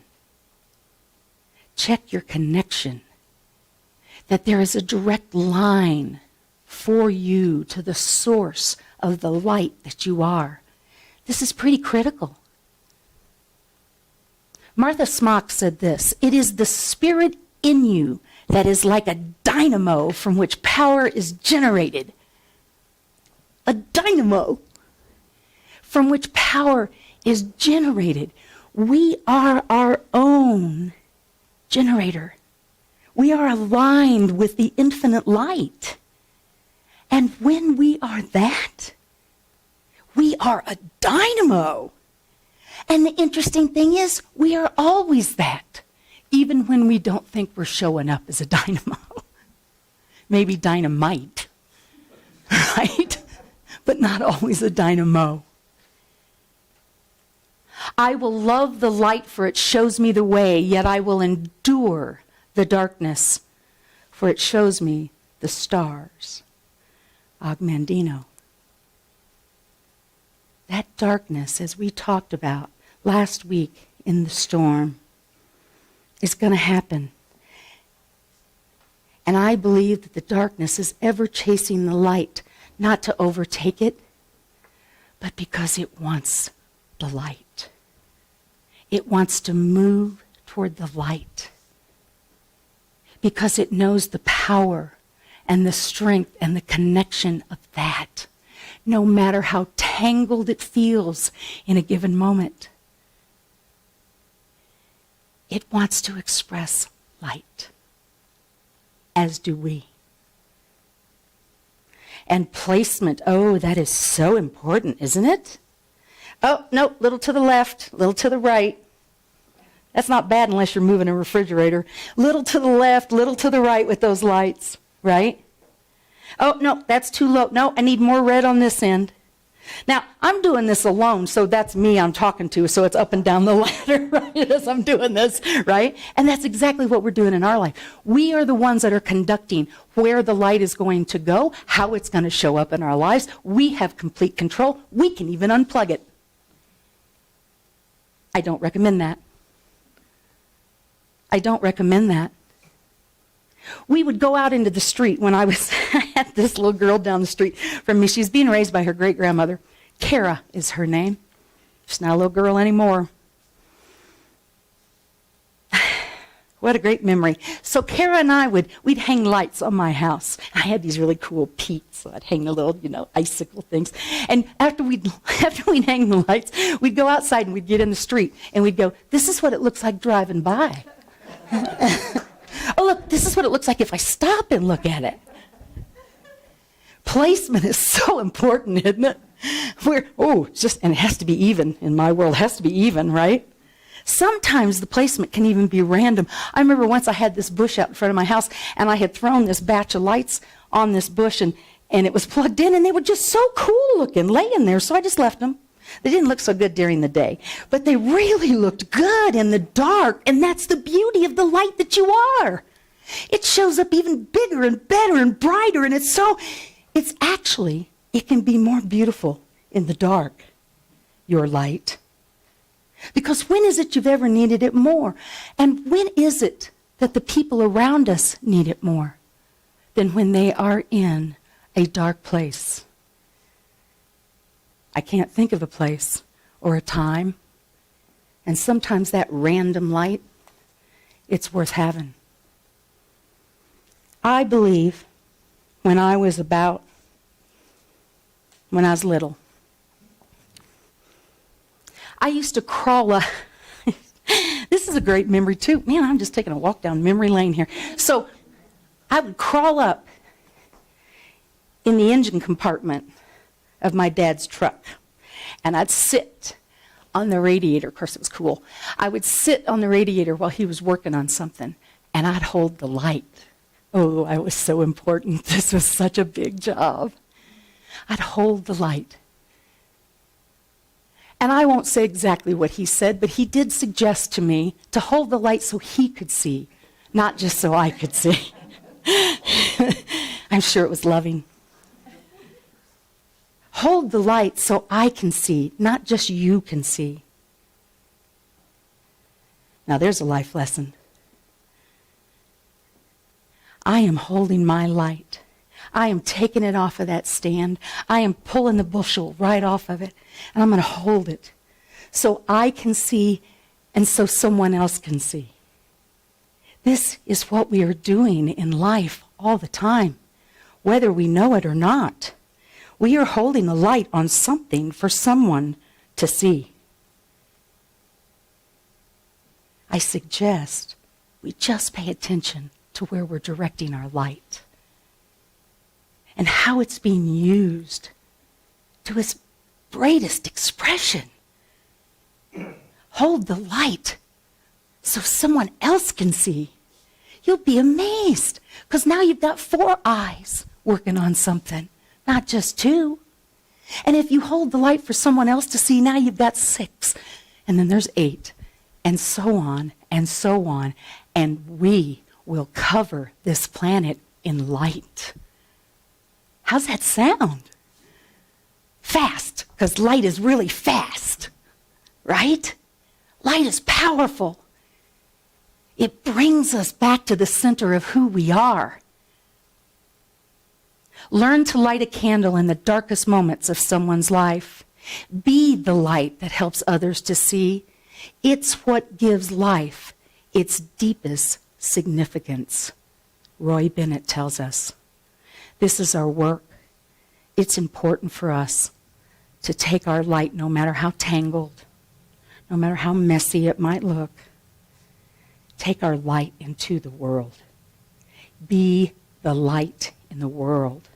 Check your connection, that there is a direct line for you to the source of the light that you are. This is pretty critical. Martha Smock said this, it is the spirit in you that is like a dynamo from which power is generated. A dynamo from which power is generated. We are our own generator. We are aligned with the infinite light. And when we are that, we are a dynamo. And the interesting thing is, we are always that, even when we don't think we're showing up as a dynamo. Maybe dynamite, right? But not always a dynamo. I will love the light, for it shows me the way, yet I will endure the darkness, for it shows me the stars. Agmandino. That darkness, as we talked about last week in the storm, is going to happen. And I believe that the darkness is ever chasing the light, not to overtake it, but because it wants the light. It wants to move toward the light because it knows the power and the strength and the connection of that, no matter how tangled it feels in a given moment. It wants to express light, as do we. And placement, oh, that is so important, isn't it? Oh, no, little to the left, little to the right. That's not bad unless you're moving a refrigerator. Little to the left, little to the right with those lights, right? Oh, no, that's too low. No, I need more red on this end. Now, I'm doing this alone, so that's me I'm talking to, so it's up and down the ladder, right, as I'm doing this, right? And that's exactly what we're doing in our life. We are the ones that are conducting where the light is going to go, how it's going to show up in our lives. We have complete control. We can even unplug it. I don't recommend that. I don't recommend that. We would go out into the street when I had this little girl down the street from me. She's being raised by her great-grandmother. Kara is her name. She's not a little girl anymore. What a great memory. So Kara and I we'd hang lights on my house. I had these really cool peaks, so I'd hang the little, icicle things. And after we'd hang the lights, we'd go outside and we'd get in the street and we'd go, this is what it looks like driving by. Oh, look, this is what it looks like if I stop and look at it. Placement is so important, isn't it? And it has to be even. In my world, it has to be even, right? Sometimes the placement can even be random. I remember once I had this bush out in front of my house, and I had thrown this batch of lights on this bush, and it was plugged in, and they were just so cool looking, laying there, so I just left them. They didn't look so good during the day, but they really looked good in the dark, and that's the beauty of the light that you are. It shows up even bigger and better and brighter, and it can be more beautiful in the dark, your light. Because when is it you've ever needed it more? And when is it that the people around us need it more than when they are in a dark place? I can't think of a place or a time. And sometimes that random light, it's worth having. I believe when I was little, I used to crawl up. This is a great memory too. Man, I'm just taking a walk down memory lane here. So I would crawl up in the engine compartment of my dad's truck, and I'd sit on the radiator. Of course, it was cool. I would sit on the radiator while he was working on something, and I'd hold the light. Oh, I was so important. This was such a big job. I'd hold the light. And I won't say exactly what he said, but he did suggest to me to hold the light so he could see, not just so I could see. I'm sure it was loving. Hold the light so I can see, not just you can see. Now there's a life lesson. I am holding my light. I am taking it off of that stand. I am pulling the bushel right off of it, and I'm going to hold it so I can see and so someone else can see. This is what we are doing in life all the time, whether we know it or not. We are holding a light on something for someone to see. I suggest we just pay attention to where we're directing our light and how it's being used to its greatest expression. Hold the light so someone else can see. You'll be amazed, because now you've got 4 eyes working on something, not just 2. And if you hold the light for someone else to see, now you've got 6. And then there's 8, and so on, and so on. And we will cover this planet in light. How's that sound? Fast, because light is really fast, right? Light is powerful. It brings us back to the center of who we are. Learn to light a candle in the darkest moments of someone's life. Be the light that helps others to see. It's what gives life its deepest significance. Roy Bennett tells us. This is our work. It's important for us to take our light, no matter how tangled, no matter how messy it might look. Take our light into the world. Be the light in the world.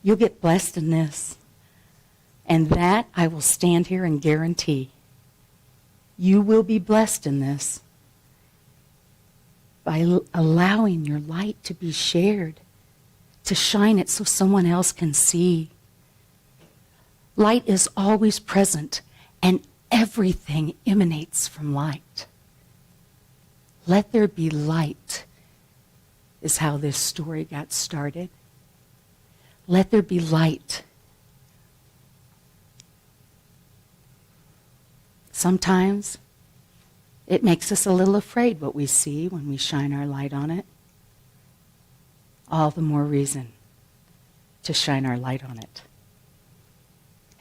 You'll get blessed in this. And that I will stand here and guarantee. You will be blessed in this by allowing your light to be shared, to shine it so someone else can see. Light is always present, and everything emanates from light. Let there be light is how this story got started. Let there be light. Sometimes it makes us a little afraid what we see when we shine our light on it. All the more reason to shine our light on it.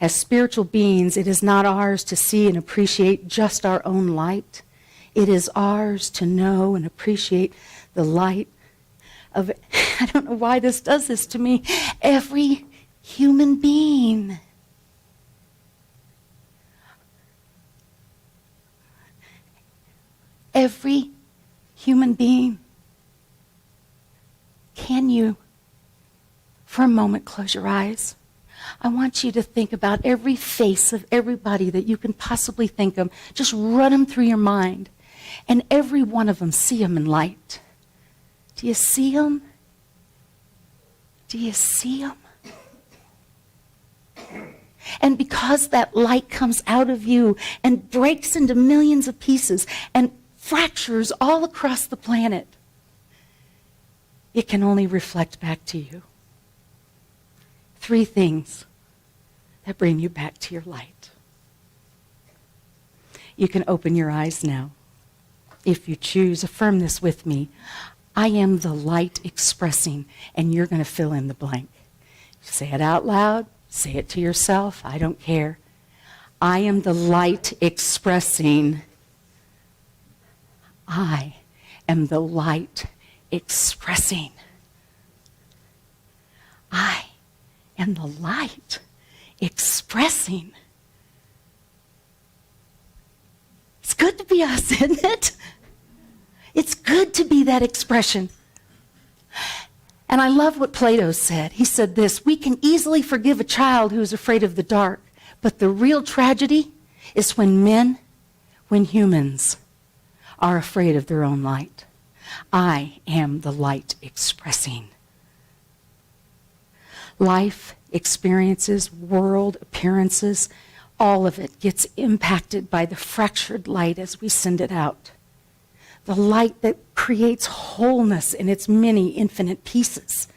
As spiritual beings, it is not ours to see and appreciate just our own light. It is ours to know and appreciate the light of, I don't know why this does this to me, every human being. Every human being. Can you, for a moment, close your eyes? I want you to think about every face of everybody that you can possibly think of. Just run them through your mind. And every one of them, see them in light. Do you see them? Do you see them? And because that light comes out of you and breaks into millions of pieces and fractures all across the planet, it can only reflect back to you. 3 things that bring you back to your light. You can open your eyes now. If you choose, affirm this with me. I am the light expressing, and you're going to fill in the blank. Say it out loud. Say it to yourself. I don't care. I am the light expressing. I am the light expressing. I am the light expressing. It's good to be us, isn't it? It's good to be that expression. And I love what Plato said. He said this: we can easily forgive a child who is afraid of the dark, but the real tragedy is when humans are afraid of their own light. I am the light expressing. Life, experiences, world appearances, all of it gets impacted by the fractured light as we send it out. The light that creates wholeness in its many infinite pieces.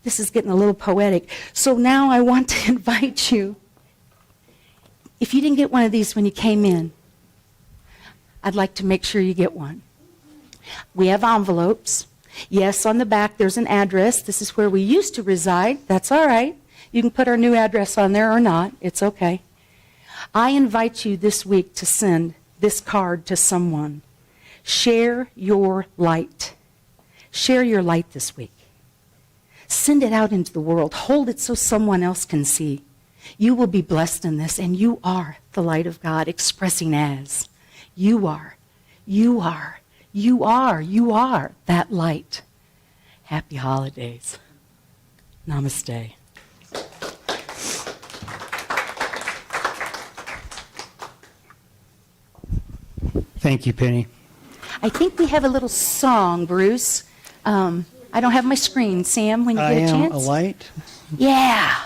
This is getting a little poetic. So now I want to invite you, if you didn't get one of these when you came in, I'd like to make sure you get one. We have envelopes. Yes, on the back there's an address. This is where we used to reside. That's all right. You can put our new address on there or not. It's okay. I invite you this week to send this card to someone. Share your light. Share your light this week. Send it out into the world. Hold it so someone else can see. You will be blessed in this, and you are the light of God expressing as. You are that light. Happy holidays. Namaste. Thank you, Penny. I think we have a little song, Bruce. I don't have my screen. Sam, when you get a chance. I am a light. Yeah.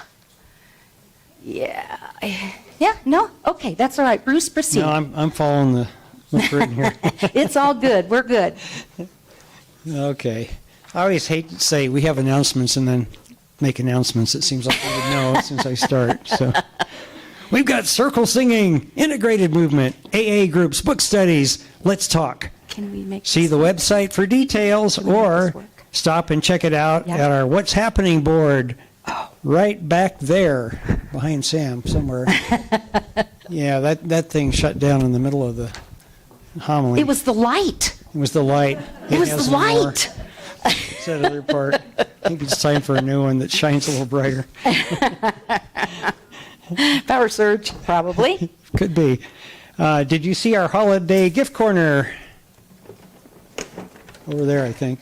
Yeah, no? Okay, that's all right. Bruce, proceed. No, I'm following what's written here. It's all good. We're good. Okay. I always hate to say we have announcements and then make announcements. It seems like I would know since I start. So we've got circle singing, integrated movement, AA groups, book studies. Let's talk. Can we make See the website for details or stop and check it out at our What's Happening board right back there behind Sam somewhere. Yeah, that thing shut down in the middle of the homily. It was the light. It was the light. It was has the more. light. Said other part. I think it's time for a new one that shines a little brighter. Power surge, probably. Could be. Did you see our holiday gift corner? Over there, I think.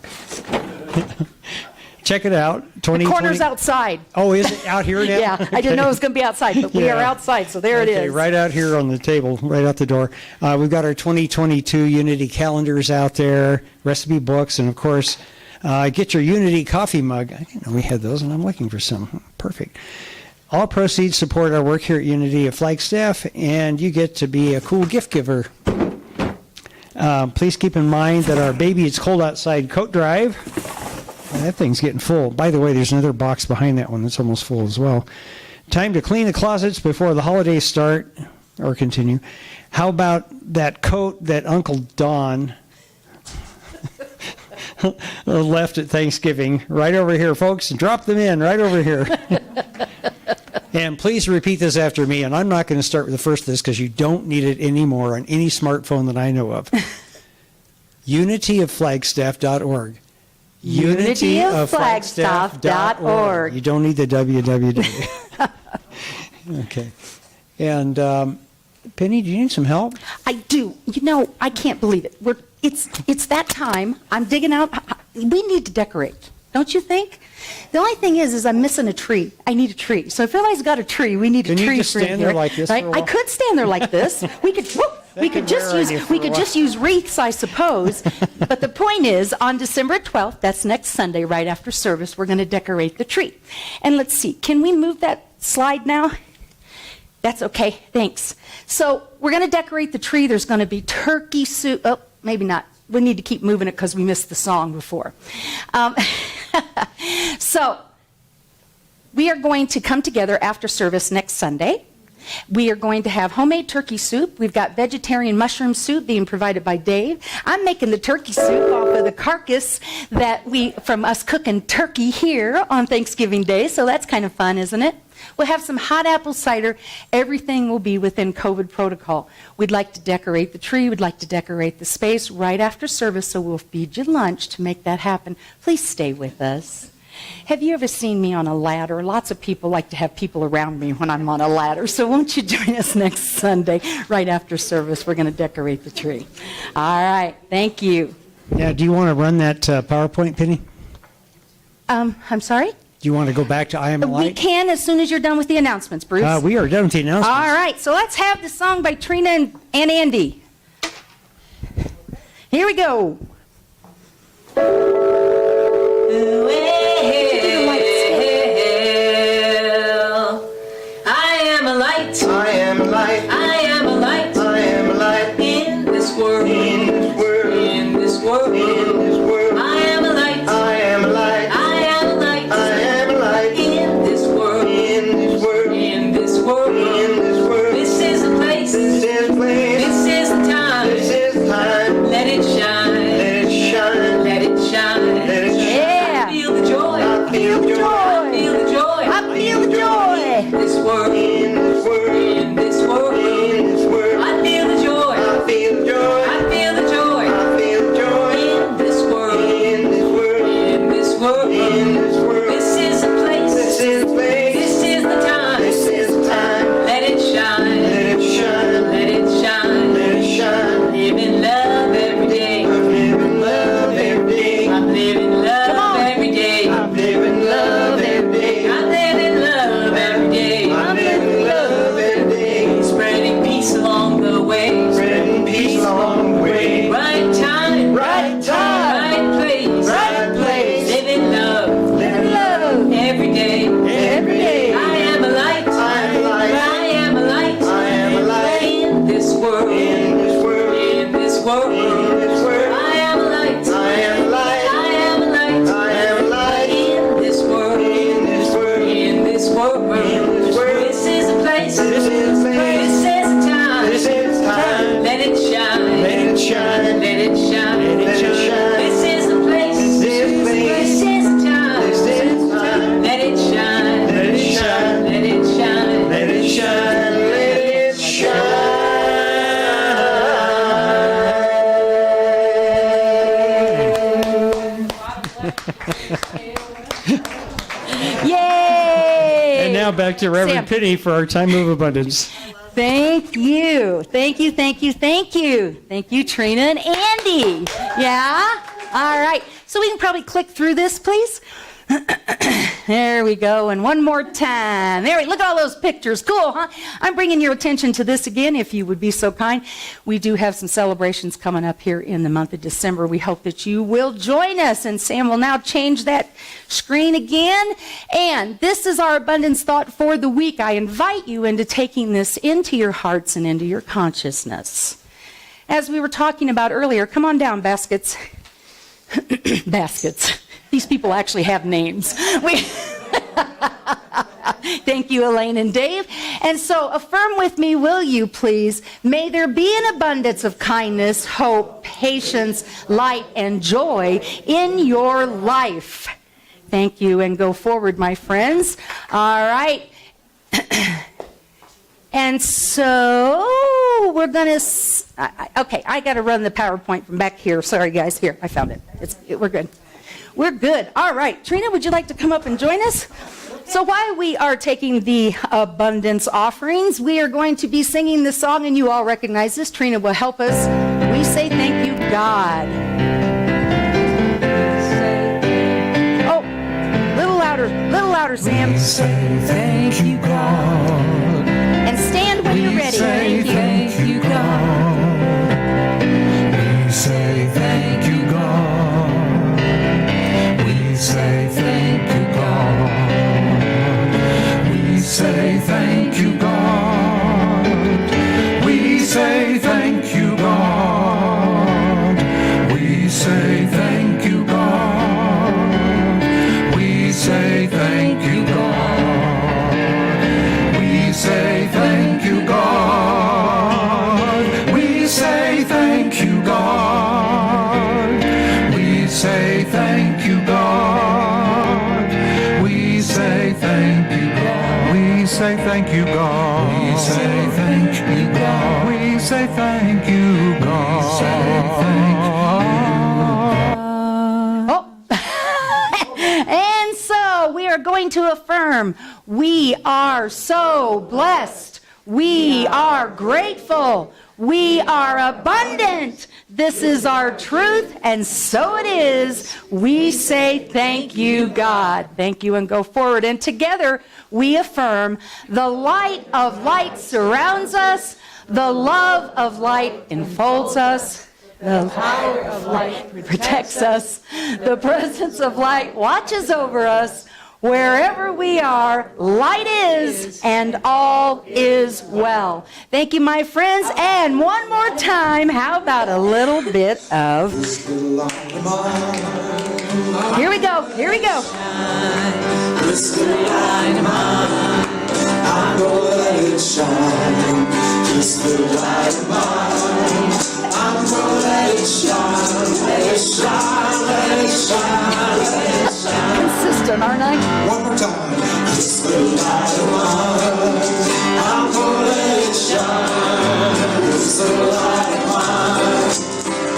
Check it out. The corner's outside. Oh, is it out here now? Yeah, I didn't know it was going to be outside, but we are Yeah. outside, so there it is. Right out here on the table, right out the door. We've got our 2022 Unity calendars out there, recipe books, and of course, get your Unity coffee mug. I didn't know we had those, and I'm looking for some. Perfect. All proceeds support our work here at Unity of Flagstaff, and you get to be a cool gift giver. Please keep in mind that our Baby It's Cold Outside coat drive, that thing's getting full. By the way, there's another box behind that one that's almost full as well. Time to clean the closets before the holidays start or continue. How about that coat that Uncle Don left at Thanksgiving? Right over here, folks. Drop them in right over here. And please repeat this after me, and I'm not going to start with the first of this because you don't need it anymore on any smartphone that I know of. UnityofFlagstaff.org. UnityofFlagstaff.org. You don't need the www. Okay. And Penny, do you need some help? I do. You know, I can't believe it. It's that time. I'm digging out. We need to decorate, don't you think? The only thing is I'm missing a tree. I need a tree. So if everybody's got a tree, we need a Can tree. you just for stand here, there like this right? for a while? I could stand there like this. We could just use wreaths, I suppose. But the point is, on December 12th, that's next Sunday, right after service, we're going to decorate the tree. And let's see, can we move that slide now? That's okay, thanks. So we're going to decorate the tree. There's going to be turkey soup. Oh, maybe not. We need to keep moving it because we missed the song before. So we are going to come together after service next Sunday. We are going to have homemade turkey soup. We've got vegetarian mushroom soup being provided by Dave. I'm making the turkey soup off of the carcass from us cooking turkey here on Thanksgiving Day, so that's kind of fun, isn't it? We'll have some hot apple cider. Everything will be within COVID protocol. We'd like to decorate the tree. We'd like to decorate the space right after service, so we'll feed you lunch to make that happen. Please stay with us. Have you ever seen me on a ladder? Lots of people like to have people around me when I'm on a ladder, so won't you join us next Sunday right after service? We're going to decorate the tree. All right, thank you. Yeah, do you want to run that PowerPoint, Penny? I'm sorry? Do you want to go back to I Am a Light? We can as soon as you're done with the announcements, Bruce. We are done with the announcements. All right, so let's have the song by Trina and Andy. Here we go. I am a light. I am a light. I am a light. I am a light. In this world. In this world. In this world. In this world. I am a light. I am a light. I am a light. I am a light. In this world. In this world. In this world. In this world. This is the place. This is the place. This is the time. This is the time. Let it shine. Let it shine. Let it shine. Let it shine. Yeah. I feel the joy. I feel the joy. I feel the joy. I feel the joy. In this world. In this world. In this world. In this world. I feel the joy. I feel the joy. I feel the joy. I feel the joy. In this world. In this world. In this world. In this world. This is the place. This is the place. This is the time. This is the time. Let it shine. Let it shine. Let it shine. Let it shine. Live in love every day. I'm living love every day. I'm living love every day. I'm living love every day. I'm living love every day. I'm living love every day. Spreading peace along the way. Spreading peace along the way. Right time. Right time. Right place. Right place. Living love. Living love Every day. every day. I am a light. I am a light. I am a light. I am a light. In this world. In this world. In this world. In this world. I am a light. I am a light. I am a light. I am a light. In this world. In this world. In this world. In this world. This is a place. This is the place. This is a time. This is the time. Let it shine. Let it shine. Let it shine. Let it shine. This is the place. This is the place. now back to Reverend Sam. Penny for our time of abundance. Thank you. Thank you, thank you, thank you. Thank you, Trina and Andy. Yeah? All right. So we can probably click through this, please. There we go. And one more time. There we look at all those pictures. Cool, huh? I'm bringing your attention to this again, if you would be so kind. We do have some celebrations coming up here in the month of December. We hope that you will join us. And Sam will now change that screen again. And this is our abundance thought for the week. I invite you into taking this into your hearts and into your consciousness. As we were talking about earlier, come on down, baskets. Baskets. These people actually have names. Thank you, Elaine and Dave. And so affirm with me, will you please? May there be an abundance of kindness, hope, patience, light, and joy in your life. Thank you, and go forward, my friends. All right. And so we're going to, okay, I got to run the PowerPoint from back here. Sorry, guys. Here, I found it. We're good. We're good. All right. Trina, would you like to come up and join us? So while we are taking the abundance offerings, we are going to be singing the song, and you all recognize this. Trina will help us. We say thank you, God. Oh, little louder, Sam. We say thank you, God. And stand when you're ready. Thank you, God. We say thank you, God. We say thank you, God. We say thank you, God. We say thank you, God. We say thank you, God. We say thank you, God. We say thank you, God. We say thank you, God. We say thank you, God. We say thank you, God. We say thank you, God. We say thank you, God. We say thank you, God. Oh. And so we are going to affirm we are so blessed. We are grateful. We are abundant. This is our truth, and so it is. We say thank you, God. Thank you, and go forward. And together we affirm the light of light surrounds us. The love of light enfolds us. The power of light protects us. The presence of light watches over us. Wherever we are, light is, and all is well. Thank you, my friends. And one more time, how about a little bit of... Here we go. Here we go. This little light of mine, I'm gonna let it shine. This little light of mine, I'm gonna let it shine. Let it shine, let it shine, let it shine. Consistent, aren't I? One more time. This little light of mine, I'm gonna let it shine. This little light of mine,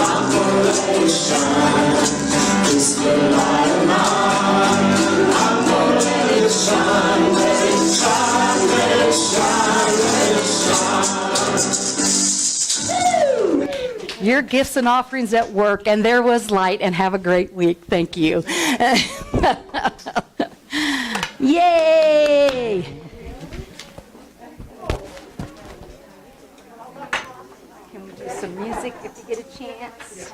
I'm gonna let it shine. This little light of mine, I'm gonna let it shine. Let it shine, let it shine, let it shine. Your gifts and offerings at work, and there was light, and have a great week. Thank you. Yay! Can we do some music if you get a chance?